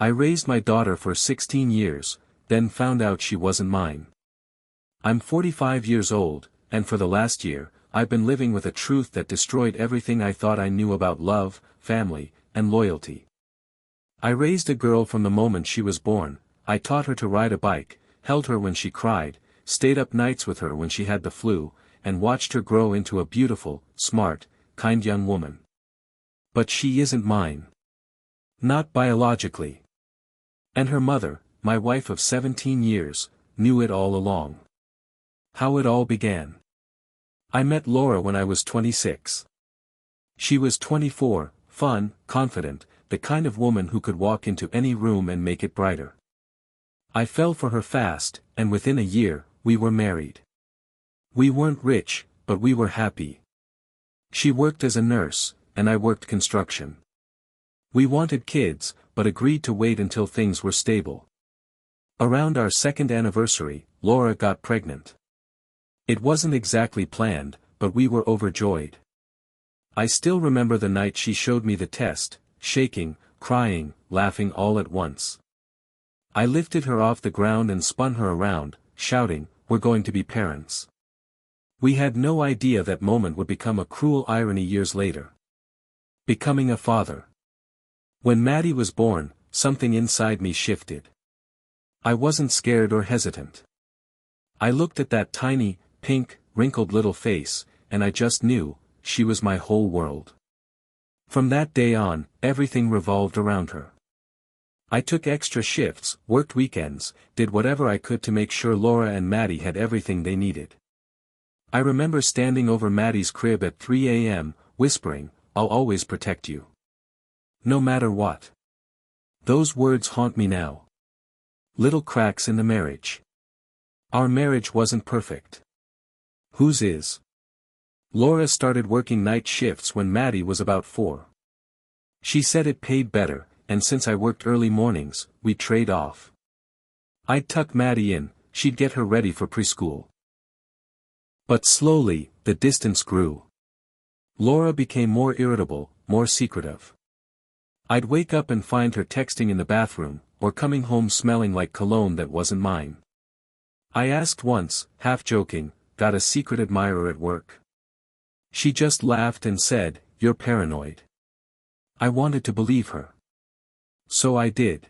I raised my daughter for 16 years, then found out she wasn't mine. I'm 45 years old, and for the last year, I've been living with a truth that destroyed everything I thought I knew about love, family, and loyalty. I raised a girl from the moment she was born. I taught her to ride a bike, held her when she cried, stayed up nights with her when she had the flu, and watched her grow into a beautiful, smart, kind young woman. But she isn't mine. Not biologically. And her mother, my wife of 17 years, knew it all along. How it all began. I met Laura when I was 26. She was 24, fun, confident, the kind of woman who could walk into any room and make it brighter. I fell for her fast, and within a year, we were married. We weren't rich, but we were happy. She worked as a nurse, and I worked construction. We wanted kids, but agreed to wait until things were stable. Around our second anniversary, Laura got pregnant. It wasn't exactly planned, but we were overjoyed. I still remember the night she showed me the test, shaking, crying, laughing all at once. I lifted her off the ground and spun her around, shouting, "We're going to be parents." We had no idea that moment would become a cruel irony years later. Becoming a father. When Maddie was born, something inside me shifted. I wasn't scared or hesitant. I looked at that tiny, pink, wrinkled little face, and I just knew, she was my whole world. From that day on, everything revolved around her. I took extra shifts, worked weekends, did whatever I could to make sure Laura and Maddie had everything they needed. I remember standing over Maddie's crib at 3 a.m., whispering, "I'll always protect you. No matter what." Those words haunt me now. Little cracks in the marriage. Our marriage wasn't perfect. Whose is? Laura started working night shifts when Maddie was about 4. She said it paid better, and since I worked early mornings, we'd trade off. I'd tuck Maddie in, she'd get her ready for preschool. But slowly, the distance grew. Laura became more irritable, more secretive. I'd wake up and find her texting in the bathroom, or coming home smelling like cologne that wasn't mine. I asked once, half joking, "Got a secret admirer at work?" She just laughed and said, "You're paranoid." I wanted to believe her. So I did.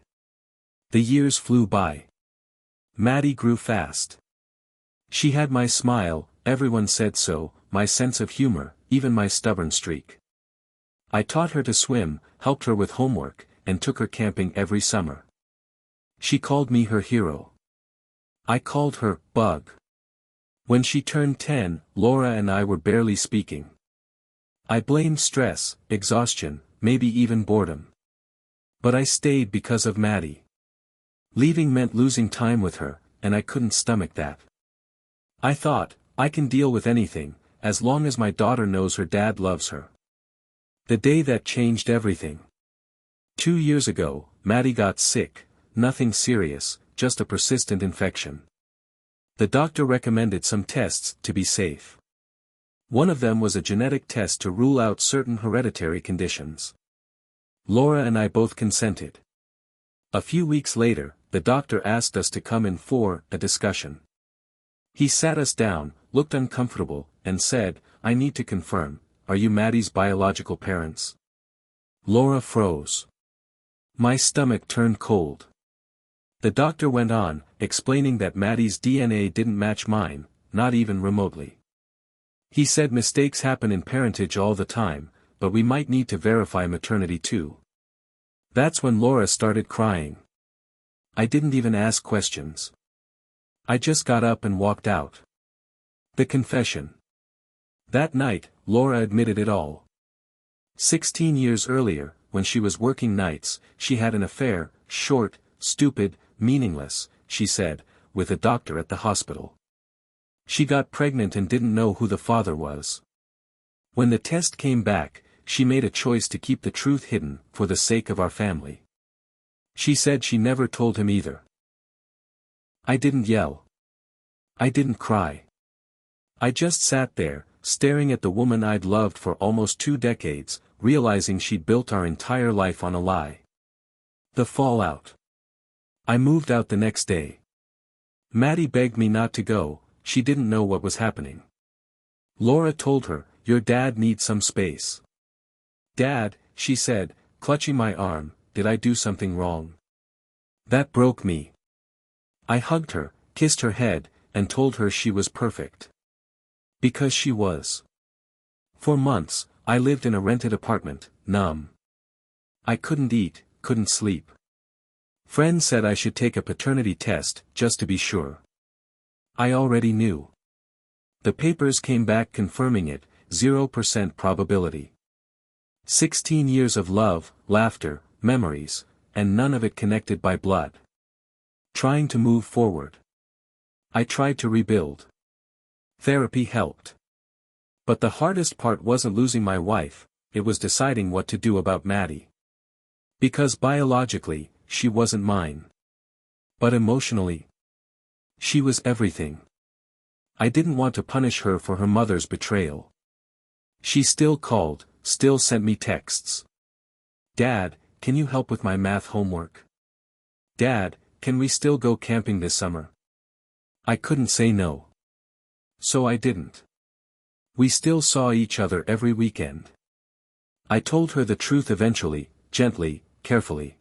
The years flew by. Maddie grew fast. She had my smile, everyone said so, my sense of humor, even my stubborn streak. I taught her to swim, helped her with homework, and took her camping every summer. She called me her hero. I called her, Bug. When she turned 10, Laura and I were barely speaking. I blamed stress, exhaustion, maybe even boredom. But I stayed because of Maddie. Leaving meant losing time with her, and I couldn't stomach that. I thought, I can deal with anything, as long as my daughter knows her dad loves her. The day that changed everything. 2 years ago, Maddie got sick, nothing serious, just a persistent infection. The doctor recommended some tests to be safe. One of them was a genetic test to rule out certain hereditary conditions. Laura and I both consented. A few weeks later, the doctor asked us to come in for a discussion. He sat us down, looked uncomfortable, and said, "I need to confirm, are you Maddie's biological parents?" Laura froze. My stomach turned cold. The doctor went on, explaining that Maddie's DNA didn't match mine, not even remotely. He said mistakes happen in parentage all the time, but we might need to verify maternity too. That's when Laura started crying. I didn't even ask questions. I just got up and walked out. The confession. That night, Laura admitted it all. 16 years earlier, when she was working nights, she had an affair, short, stupid, meaningless, she said, with a doctor at the hospital. She got pregnant and didn't know who the father was. When the test came back, she made a choice to keep the truth hidden, for the sake of our family. She said she never told him either. I didn't yell. I didn't cry. I just sat there, staring at the woman I'd loved for almost 2 decades, realizing she'd built our entire life on a lie. The fallout. I moved out the next day. Maddie begged me not to go, she didn't know what was happening. Laura told her, "Your dad needs some space." "Dad," she said, clutching my arm, "did I do something wrong?" That broke me. I hugged her, kissed her head, and told her she was perfect. Because she was. For months, I lived in a rented apartment, numb. I couldn't eat, couldn't sleep. Friends said I should take a paternity test, just to be sure. I already knew. The papers came back confirming it, 0% probability. 16 years of love, laughter, memories, and none of it connected by blood. Trying to move forward. I tried to rebuild. Therapy helped. But the hardest part wasn't losing my wife, it was deciding what to do about Maddie. Because biologically, she wasn't mine. But emotionally, she was everything. I didn't want to punish her for her mother's betrayal. She still called, still sent me texts. "Dad, can you help with my math homework? Dad, can we still go camping this summer?" I couldn't say no. So I didn't. We still saw each other every weekend. I told her the truth eventually, gently, carefully.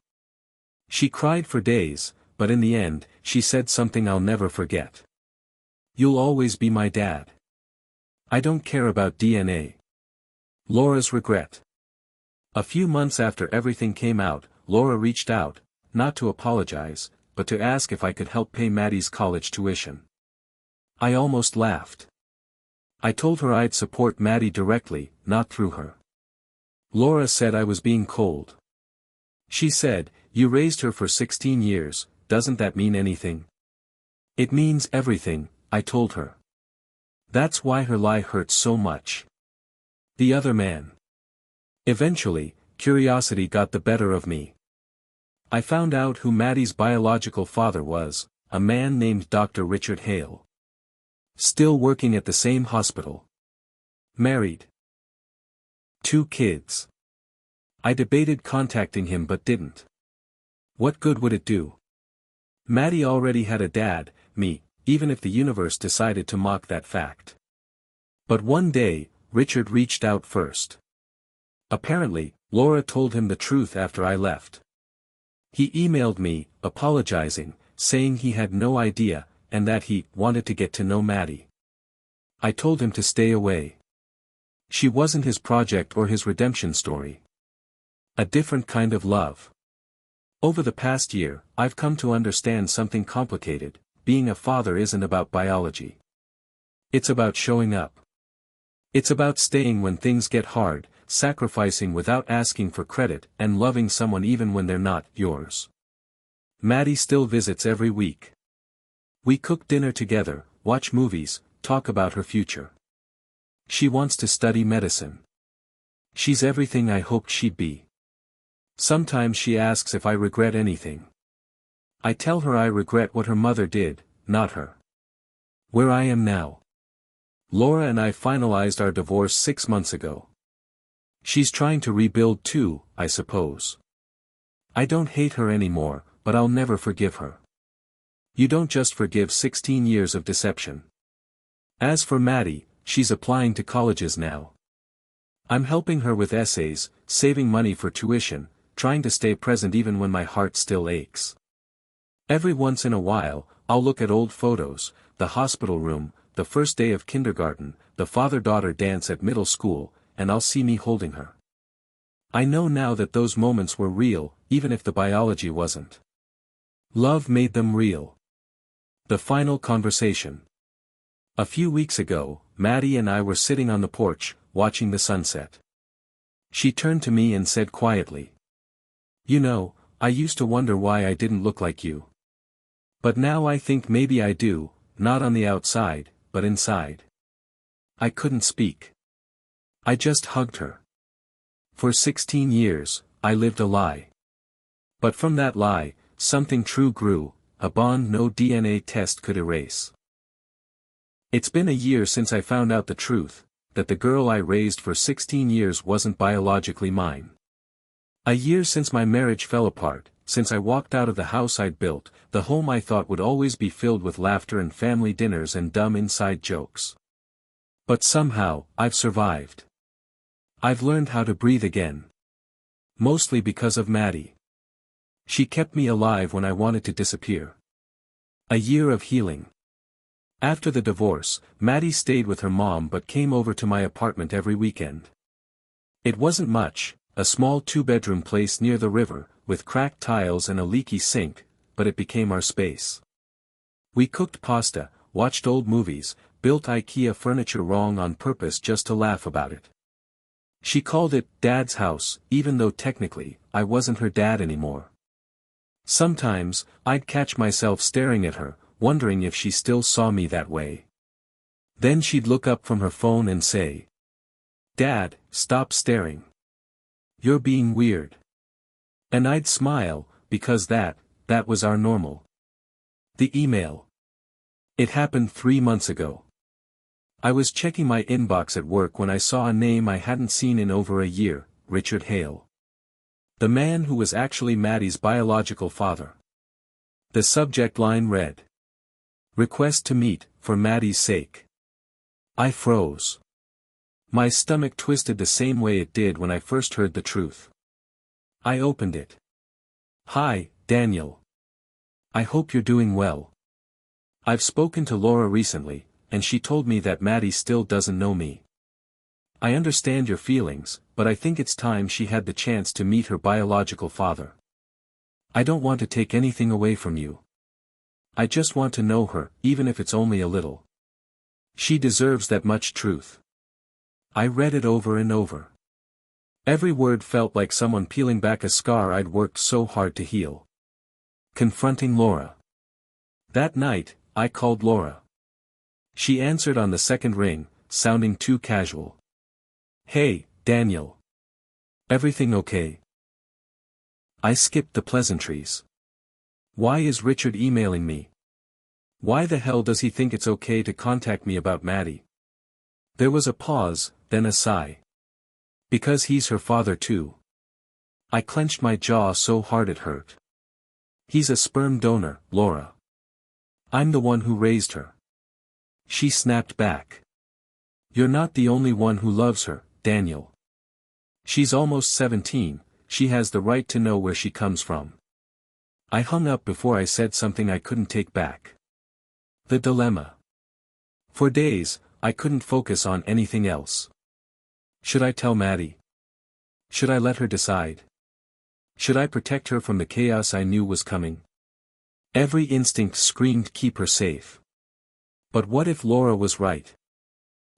She cried for days, but in the end, she said something I'll never forget. "You'll always be my dad. I don't care about DNA." Laura's regret. A few months after everything came out, Laura reached out, not to apologize, but to ask if I could help pay Maddie's college tuition. I almost laughed. I told her I'd support Maddie directly, not through her. Laura said I was being cold. She said, "You raised her for 16 years, doesn't that mean anything?" "It means everything," I told her. That's why her lie hurts so much. The other man. Eventually, curiosity got the better of me. I found out who Maddie's biological father was, a man named Dr. Richard Hale. Still working at the same hospital. Married. 2 kids. I debated contacting him but didn't. What good would it do? Maddie already had a dad, me, even if the universe decided to mock that fact. But one day, Richard reached out first. Apparently, Laura told him the truth after I left. He emailed me, apologizing, saying he had no idea, and that he wanted to get to know Maddie. I told him to stay away. She wasn't his project or his redemption story. A different kind of love. Over the past year, I've come to understand something complicated. Being a father isn't about biology. It's about showing up. It's about staying when things get hard, sacrificing without asking for credit, and loving someone even when they're not yours. Maddie still visits every week. We cook dinner together, watch movies, talk about her future. She wants to study medicine. She's everything I hoped she'd be. Sometimes she asks if I regret anything. I tell her I regret what her mother did, not her. Where I am now. Laura and I finalized our divorce 6 months ago. She's trying to rebuild too, I suppose. I don't hate her anymore, but I'll never forgive her. You don't just forgive 16 years of deception. As for Maddie, she's applying to colleges now. I'm helping her with essays, saving money for tuition, trying to stay present even when my heart still aches. Every once in a while, I'll look at old photos, the hospital room, the first day of kindergarten, the father-daughter dance at middle school, and I'll see me holding her. I know now that those moments were real, even if the biology wasn't. Love made them real. The final conversation. A few weeks ago, Maddie and I were sitting on the porch, watching the sunset. She turned to me and said quietly, "You know, I used to wonder why I didn't look like you. But now I think maybe I do, not on the outside, but inside." I couldn't speak. I just hugged her. For 16 years, I lived a lie. But from that lie, something true grew, a bond no DNA test could erase. It's been a year since I found out the truth, that the girl I raised for 16 years wasn't biologically mine. A year since my marriage fell apart, since I walked out of the house I'd built, the home I thought would always be filled with laughter and family dinners and dumb inside jokes. But somehow, I've survived. I've learned how to breathe again. Mostly because of Maddie. She kept me alive when I wanted to disappear. A year of healing. After the divorce, Maddie stayed with her mom but came over to my apartment every weekend. It wasn't much, a small two-bedroom place near the river, with cracked tiles and a leaky sink, but it became our space. We cooked pasta, watched old movies, built IKEA furniture wrong on purpose just to laugh about it. She called it Dad's house, even though technically, I wasn't her dad anymore. Sometimes, I'd catch myself staring at her, wondering if she still saw me that way. Then she'd look up from her phone and say, "Dad, stop staring. You're being weird." And I'd smile, because that was our normal. The email. It happened 3 months ago. I was checking my inbox at work when I saw a name I hadn't seen in over a year, Richard Hale. The man who was actually Maddie's biological father. The subject line read, "Request to meet, for Maddie's sake." I froze. My stomach twisted the same way it did when I first heard the truth. I opened it. "Hi, Daniel. I hope you're doing well. I've spoken to Laura recently, and she told me that Maddie still doesn't know me. I understand your feelings, but I think it's time she had the chance to meet her biological father. I don't want to take anything away from you. I just want to know her, even if it's only a little. She deserves that much truth." I read it over and over. Every word felt like someone peeling back a scar I'd worked so hard to heal. Confronting Laura. That night, I called Laura. She answered on the second ring, sounding too casual. "Hey, Daniel. Everything okay?" I skipped the pleasantries. Why is Richard emailing me? Why the hell does he think it's okay to contact me about Maddie? There was a pause, then a sigh. Because he's her father too. I clenched my jaw so hard it hurt. He's a sperm donor, Laura. I'm the one who raised her. She snapped back. You're not the only one who loves her, Daniel. She's almost 17, she has the right to know where she comes from. I hung up before I said something I couldn't take back. The dilemma. For days, I couldn't focus on anything else. Should I tell Maddie? Should I let her decide? Should I protect her from the chaos I knew was coming? Every instinct screamed keep her safe. But what if Laura was right?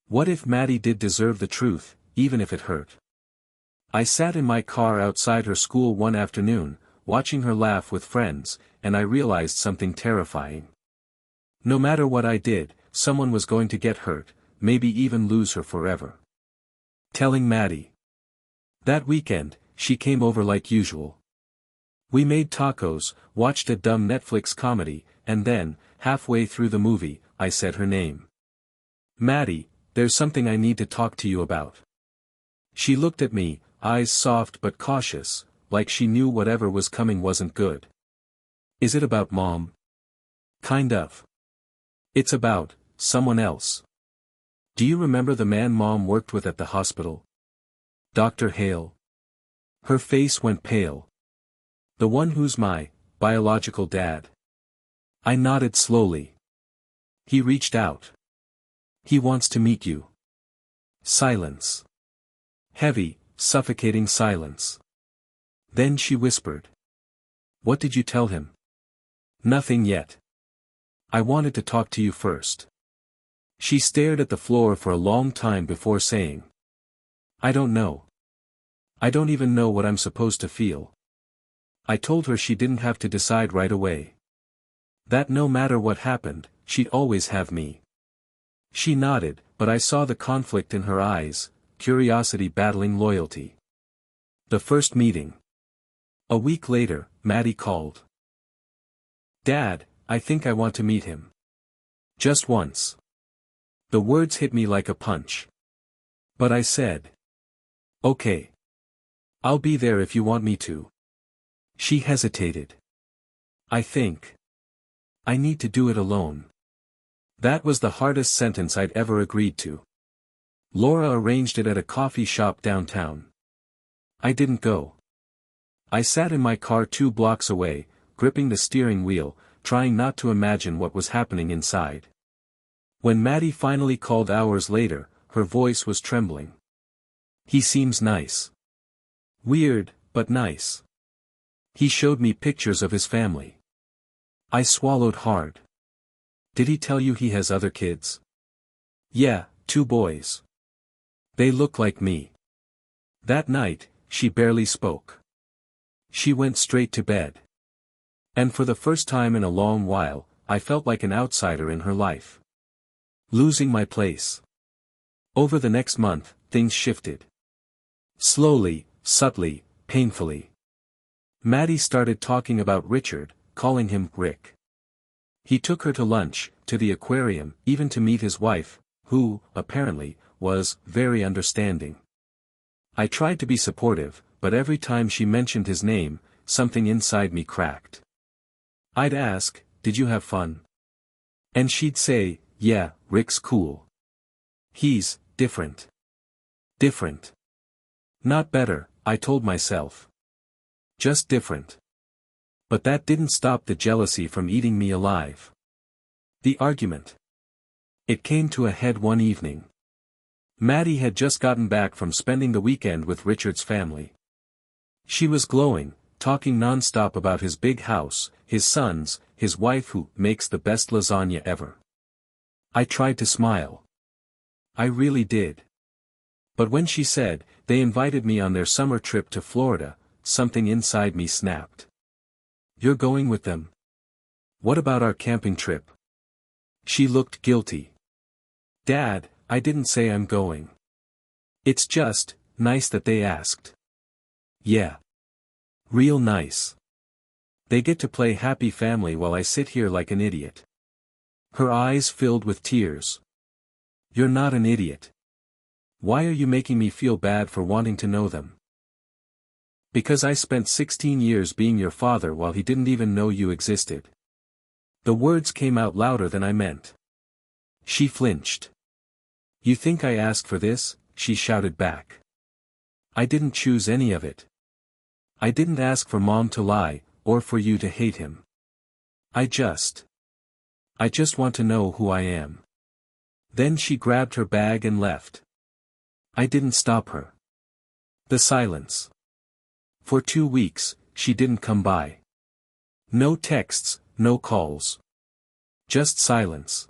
What if Maddie did deserve the truth, even if it hurt? I sat in my car outside her school one afternoon, watching her laugh with friends, and I realized something terrifying. No matter what I did, someone was going to get hurt, maybe even lose her forever. Telling Maddie. That weekend, she came over like usual. We made tacos, watched a dumb Netflix comedy, and then, halfway through the movie, I said her name. "Maddie, there's something I need to talk to you about." She looked at me, eyes soft but cautious, like she knew whatever was coming wasn't good. "Is it about Mom?" "Kind of. It's about someone else. Do you remember the man Mom worked with at the hospital? Dr. Hale?" Her face went pale. "The one who's my biological dad." I nodded slowly. "He reached out. He wants to meet you." Silence. Heavy, suffocating silence. Then she whispered. "What did you tell him?" "Nothing yet. I wanted to talk to you first." She stared at the floor for a long time before saying, "I don't know. I don't even know what I'm supposed to feel." I told her she didn't have to decide right away. That no matter what happened, she'd always have me. She nodded, but I saw the conflict in her eyes, curiosity battling loyalty. The first meeting. A week later, Maddie called. "Dad, I think I want to meet him. Just once." The words hit me like a punch. But I said, "Okay. I'll be there if you want me to." She hesitated. I think I need to do it alone. That was the hardest sentence I'd ever agreed to. Laura arranged it at a coffee shop downtown. I didn't go. I sat in my car 2 blocks away, gripping the steering wheel, trying not to imagine what was happening inside. When Maddie finally called hours later, her voice was trembling. He seems nice. Weird, but nice. He showed me pictures of his family. I swallowed hard. Did he tell you he has other kids? Yeah, 2 boys. They look like me. That night, she barely spoke. She went straight to bed. And for the first time in a long while, I felt like an outsider in her life. Losing my place. Over the next month, things shifted. Slowly, subtly, painfully. Maddie started talking about Richard, calling him Rick. He took her to lunch, to the aquarium, even to meet his wife, who, apparently, was very understanding. I tried to be supportive, but every time she mentioned his name, something inside me cracked. I'd ask, "Did you have fun?" And she'd say, "Yeah, Rick's cool. He's different." Different. Not better, I told myself. Just different. But that didn't stop the jealousy from eating me alive. The argument. It came to a head one evening. Maddie had just gotten back from spending the weekend with Richard's family. She was glowing, talking non-stop about his big house, his sons, his wife who makes the best lasagna ever. I tried to smile. I really did. But when she said, they invited me on their summer trip to Florida, something inside me snapped. You're going with them? What about our camping trip? She looked guilty. Dad, I didn't say I'm going. It's just, nice that they asked. Yeah. Real nice. They get to play happy family while I sit here like an idiot. Her eyes filled with tears. You're not an idiot. Why are you making me feel bad for wanting to know them? Because I spent 16 years being your father while he didn't even know you existed. The words came out louder than I meant. She flinched. You think I asked for this? She shouted back. I didn't choose any of it. I didn't ask for Mom to lie, or for you to hate him. I just want to know who I am. Then she grabbed her bag and left. I didn't stop her. The silence. For 2 weeks, she didn't come by. No texts, no calls. Just silence.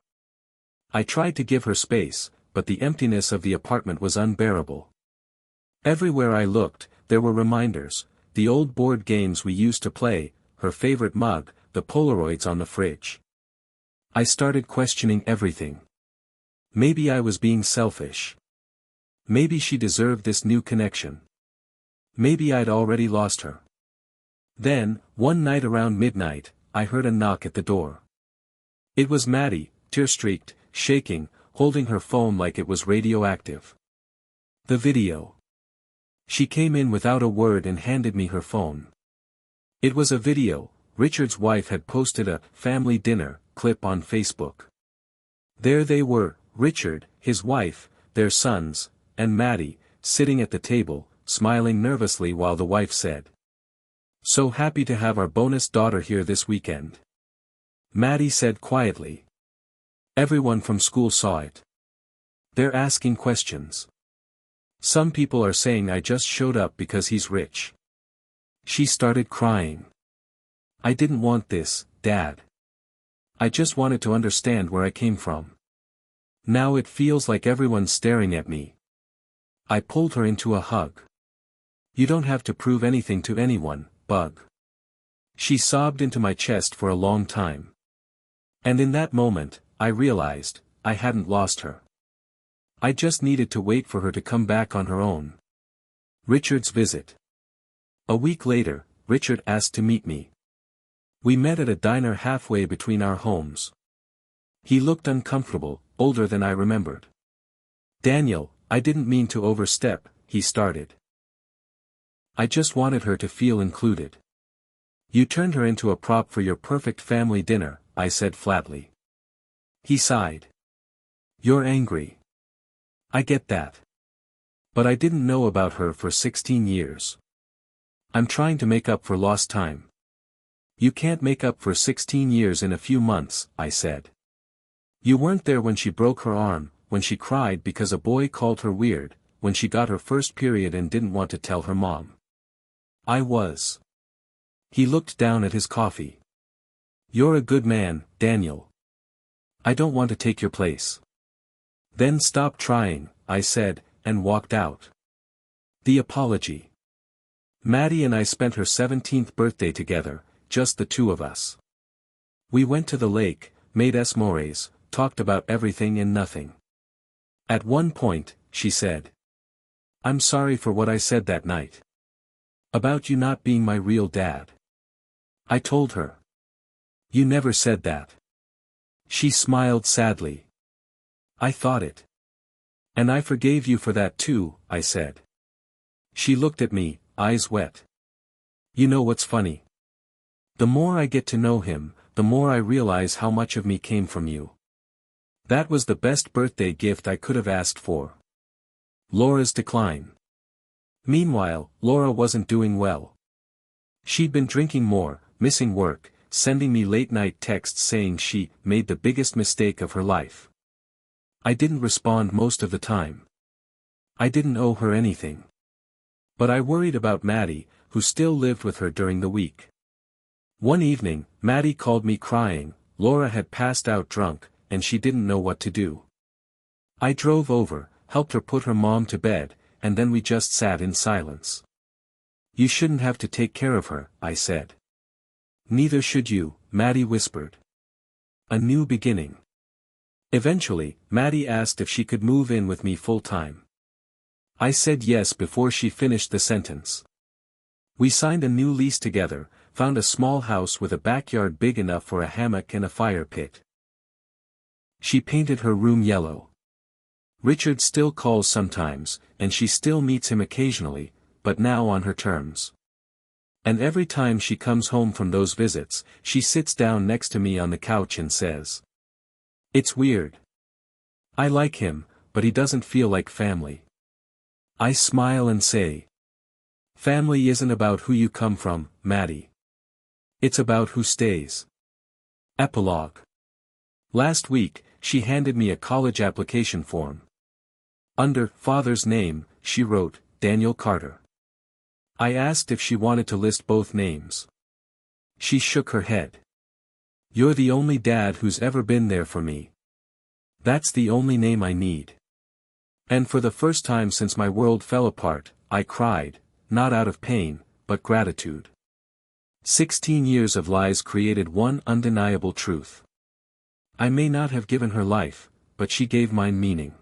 I tried to give her space, but the emptiness of the apartment was unbearable. Everywhere I looked, there were reminders, the old board games we used to play, her favorite mug, the Polaroids on the fridge. I started questioning everything. Maybe I was being selfish. Maybe she deserved this new connection. Maybe I'd already lost her. Then, one night around midnight, I heard a knock at the door. It was Maddie, tear-streaked, shaking, holding her phone like it was radioactive. The video. She came in without a word and handed me her phone. It was a video. Richard's wife had posted a family dinner clip on Facebook. There they were, Richard, his wife, their sons, and Maddie, sitting at the table, smiling nervously while the wife said, "So happy to have our bonus daughter here this weekend." Maddie said quietly. Everyone from school saw it. They're asking questions. Some people are saying I just showed up because he's rich. She started crying. I didn't want this, Dad. I just wanted to understand where I came from. Now it feels like everyone's staring at me. I pulled her into a hug. You don't have to prove anything to anyone, Bug. She sobbed into my chest for a long time. And in that moment, I realized, I hadn't lost her. I just needed to wait for her to come back on her own. Richard's visit. A week later, Richard asked to meet me. We met at a diner halfway between our homes. He looked uncomfortable, older than I remembered. Daniel, I didn't mean to overstep, he started. I just wanted her to feel included. You turned her into a prop for your perfect family dinner, I said flatly. He sighed. You're angry. I get that. But I didn't know about her for 16 years. I'm trying to make up for lost time. You can't make up for 16 years in a few months, I said. You weren't there when she broke her arm, when she cried because a boy called her weird, when she got her first period and didn't want to tell her mom. I was. He looked down at his coffee. You're a good man, Daniel. I don't want to take your place. Then stop trying, I said, and walked out. The apology. Maddie and I spent her 17th birthday together, just the two of us. We went to the lake, made s'mores, talked about everything and nothing. At one point, she said, I'm sorry for what I said that night. About you not being my real dad. I told her. You never said that. She smiled sadly. I thought it. And I forgave you for that too, I said. She looked at me, eyes wet. You know what's funny? The more I get to know him, the more I realize how much of me came from you. That was the best birthday gift I could have asked for. Laura's decline. Meanwhile, Laura wasn't doing well. She'd been drinking more, missing work, sending me late-night texts saying she made the biggest mistake of her life. I didn't respond most of the time. I didn't owe her anything. But I worried about Maddie, who still lived with her during the week. One evening, Maddie called me crying. Laura had passed out drunk, and she didn't know what to do. I drove over, helped her put her mom to bed, and then we just sat in silence. You shouldn't have to take care of her, I said. Neither should you, Maddie whispered. A new beginning. Eventually, Maddie asked if she could move in with me full-time. I said yes before she finished the sentence. We signed a new lease together, found a small house with a backyard big enough for a hammock and a fire pit. She painted her room yellow. Richard still calls sometimes, and she still meets him occasionally, but now on her terms. And every time she comes home from those visits, she sits down next to me on the couch and says, it's weird. I like him, but he doesn't feel like family. I smile and say, family isn't about who you come from, Maddie. It's about who stays. Epilogue. Last week, she handed me a college application form. Under father's name, she wrote, Daniel Carter. I asked if she wanted to list both names. She shook her head. You're the only dad who's ever been there for me. That's the only name I need. And for the first time since my world fell apart, I cried, not out of pain, but gratitude. 16 years of lies created one undeniable truth. I may not have given her life, but she gave mine meaning.